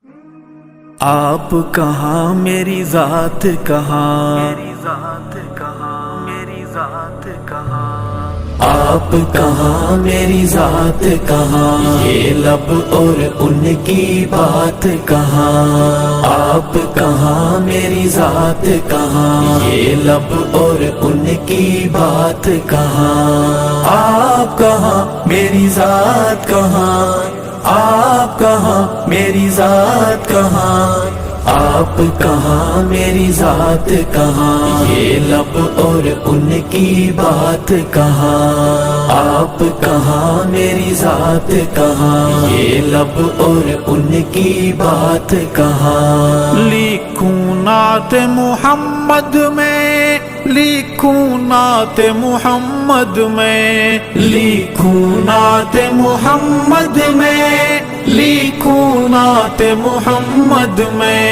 آپ کہاں میری ذات کہاں، میری ذات کہاں، میری ذات کہاں، آپ کہاں میری ذات کہاں، یہ لب اور ان کی بات کہاں، آپ کہاں میری ذات کہاں، یہ لب اور ان کی بات کہاں، آپ کہاں میری ذات کہاں، آپ کہاں میری ذات کہاں، آپ کہاں میری ذات کہاں، یہ لب اور ان کی بات کہاں، آپ کہاں میری ذات کہاں، یہ لب اور ان کی بات کہاں، لکھوں نعت محمد میں، لکھوں نعت محمد میں، لکھوں نعت محمد میں، لکھوں نعت محمد میں،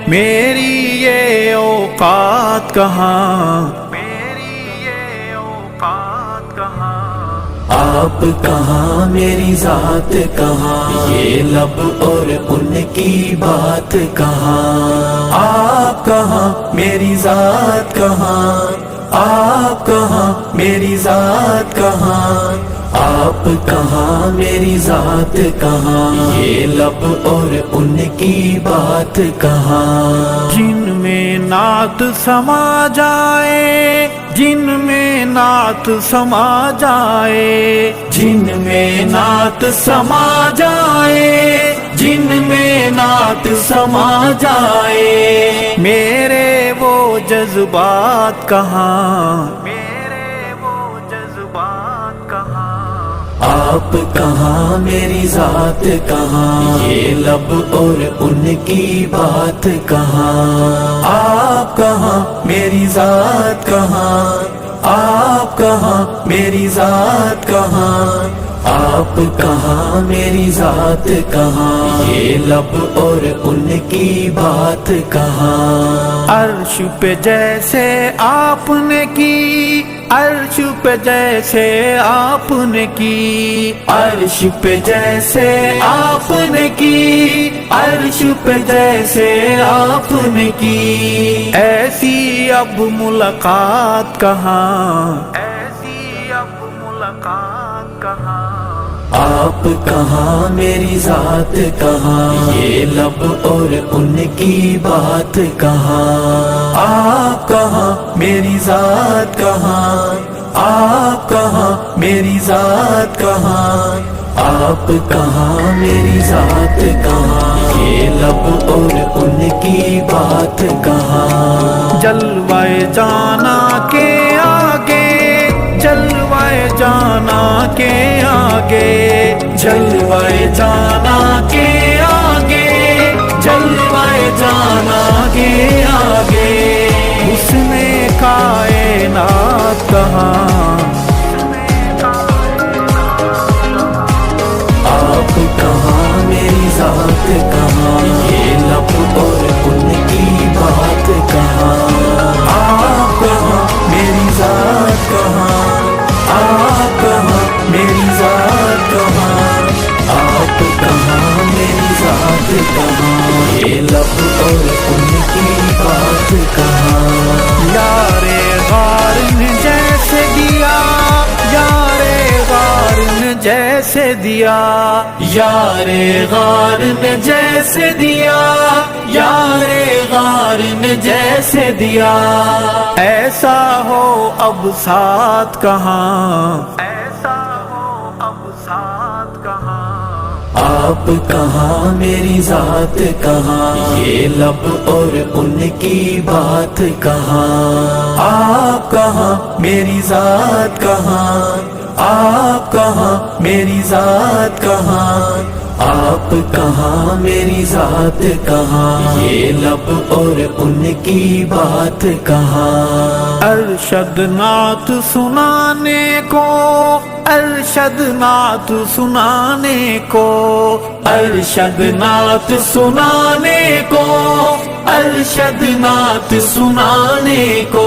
میری یہ اوقات کہاں، میری یہ اوقات کہاں، آپ کہاں میری ذات کہاں، یہ لب اور ان کی بات کہاں، آپ کہاں میری ذات کہاں، آپ کہاں میری ذات کہاں، آپ کہاں میری ذات کہاں، یہ لب اور ان کی بات کہاں، جن میں نعت سما جائے، جن میں نعت سما جائے، جن میں نعت سما جائے، جن میں نعت سما جائے، میرے وہ جذبات کہاں، میرے وہ جذبات کہاں، آپ کہاں میری ذات کہاں، یہ لب اور ان کی بات کہاں، آپ کہاں میری ذات کہاں، آپ کہاں میری ذات کہاں، آپ کہاں میری ذات کہاں، یہ لب اور ان کی بات کہاں، عرش پہ جیسے آپ نے کی، عرش پہ جیسے آپ نے کی، عرش پہ جیسے آپ نے کی، عرش پہ جیسے آپ نے کی، ایسی اب ملاقات کہاں، ایسی اب ملاقات کہاں، آپ کہاں میری ذات کہاں، یہ لب اور ان کی بات کہاں، آپ کہاں میری ذات کہاں، آپ کہاں میری ذات کہاں، آپ کہاں میری ذات کہاں، یہ لب اور ان کی بات کہاں، جلوہ جانا کے آگے، جلوہ جانا کے آگے، جلوہ جانا کے آگے، جلوہ جانا کے آگے، حسن کائنات کہاں، آپ کہاں میری ذات کہاں، یہ لب اور ان کی بات کہاں، آپ کہاں میری ذات کہاں، آپ کہاں میری ذات کہاں، آپ کہاں میری ذات کہاں، یہ لب اور ان کی بات کہاں، یار غار نے جیسے دیا، یار غار نے جیسے دیا، یار غار نے جیسے دیا، یار غار نے جیسے دیا، ایسا ہو اب ساتھ کہاں، ایسا ہو اب ساتھ کہاں، آپ کہاں میری ذات کہاں، یہ لب اور ان کی بات کہاں، آپ کہاں میری ذات کہاں، آپ کہاں میری ذات کہاں، آپ کہاں میری ذات کہاں، یہ لب اور ان کی بات کہاں، ارشد نعت سنانے کو، ارشد نعت سنانے کو، ارشد نعت سنانے کو، ارشد نعت سنانے کو،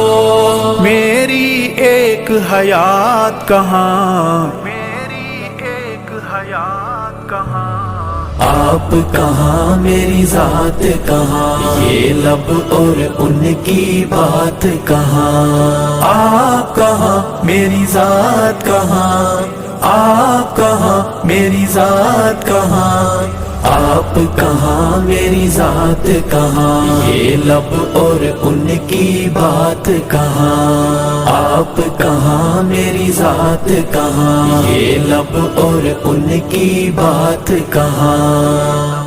میری ایک حیات کہاں، میری ایک حیات کہاں، آپ کہاں میری ذات کہاں، یہ لب اور ان کی بات کہاں، آپ کہاں میری ذات کہاں، آپ کہاں میری ذات کہاں، آپ کہاں میری ذات کہاں، یہ لب اور ان کی بات کہاں، آپ کہاں میری ذات کہاں، یہ لب اور ان کی بات کہاں۔